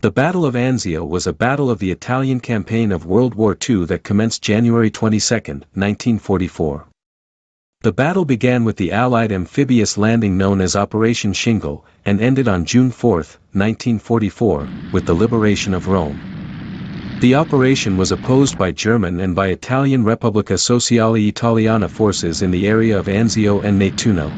The Battle of Anzio was a battle of the Italian campaign of World War II that commenced January 22, 1944. The battle began with the Allied amphibious landing known as Operation Shingle, and ended on June 4, 1944, with the liberation of Rome. The operation was opposed by German and by Italian Repubblica Sociale Italiana forces in the area of Anzio and Nettuno.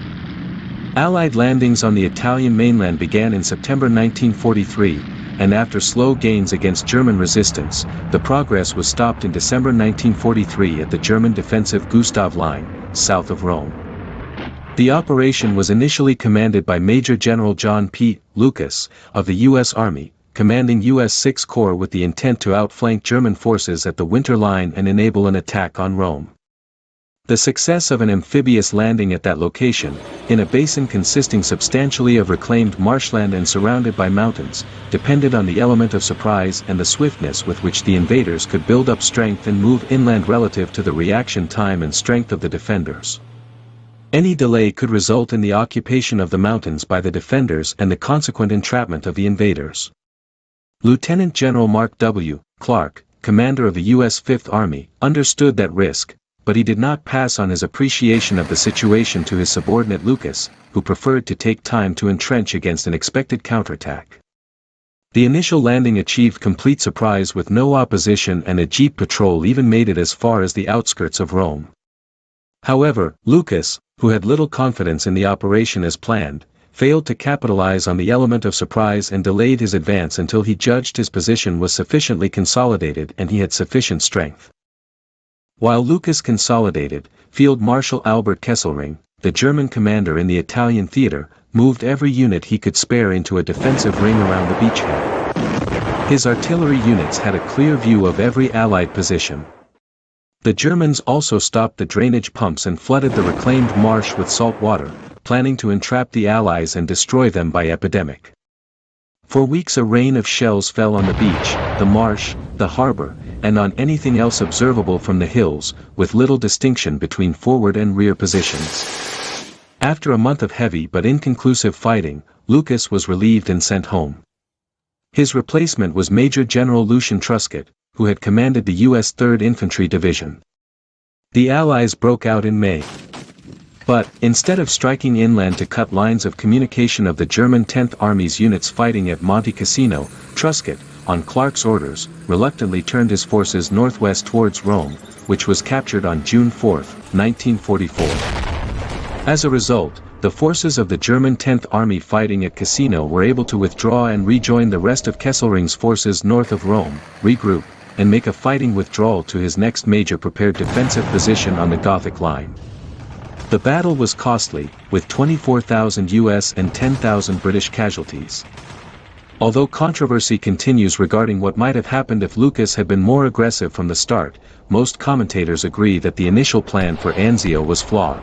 Allied landings on the Italian mainland began in September 1943, and after slow gains against German resistance, the progress was stopped in December 1943 at the German defensive Gustav Line, south of Rome. The operation was initially commanded by Major General John P. Lucas, of the U.S. Army, commanding U.S. 6th Corps with the intent to outflank German forces at the Winter Line and enable an attack on Rome. The success of an amphibious landing at that location, in a basin consisting substantially of reclaimed marshland and surrounded by mountains, depended on the element of surprise and the swiftness with which the invaders could build up strength and move inland relative to the reaction time and strength of the defenders. Any delay could result in the occupation of the mountains by the defenders and the consequent entrapment of the invaders. Lieutenant General Mark W. Clark, commander of the U.S. Fifth Army, understood that risk, but he did not pass on his appreciation of the situation to his subordinate Lucas, who preferred to take time to entrench against an expected counterattack. The initial landing achieved complete surprise with no opposition, and a jeep patrol even made it as far as the outskirts of Rome. However, Lucas, who had little confidence in the operation as planned, failed to capitalize on the element of surprise and delayed his advance until he judged his position was sufficiently consolidated and he had sufficient strength. While Lucas consolidated, Field Marshal Albert Kesselring, the German commander in the Italian theater, moved every unit he could spare into a defensive ring around the beachhead. His artillery units had a clear view of every Allied position. The Germans also stopped the drainage pumps and flooded the reclaimed marsh with salt water, planning to entrap the Allies and destroy them by epidemic. For weeks a rain of shells fell on the beach, the marsh, the harbor, and on anything else observable from the hills, with little distinction between forward and rear positions. After a month of heavy but inconclusive fighting, Lucas was relieved and sent home. His replacement was Major General Lucian Truscott, who had commanded the U.S. 3rd Infantry Division. The Allies broke out in May. But, instead of striking inland to cut lines of communication of the German 10th Army's units fighting at Monte Cassino, Truscott, on Clark's orders, reluctantly turned his forces northwest towards Rome, which was captured on June 4, 1944. As a result, the forces of the German 10th Army fighting at Cassino were able to withdraw and rejoin the rest of Kesselring's forces north of Rome, regroup, and make a fighting withdrawal to his next major prepared defensive position on the Gothic Line. The battle was costly, with 24,000 US and 10,000 British casualties. Although controversy continues regarding what might have happened if Lucas had been more aggressive from the start, most commentators agree that the initial plan for Anzio was flawed.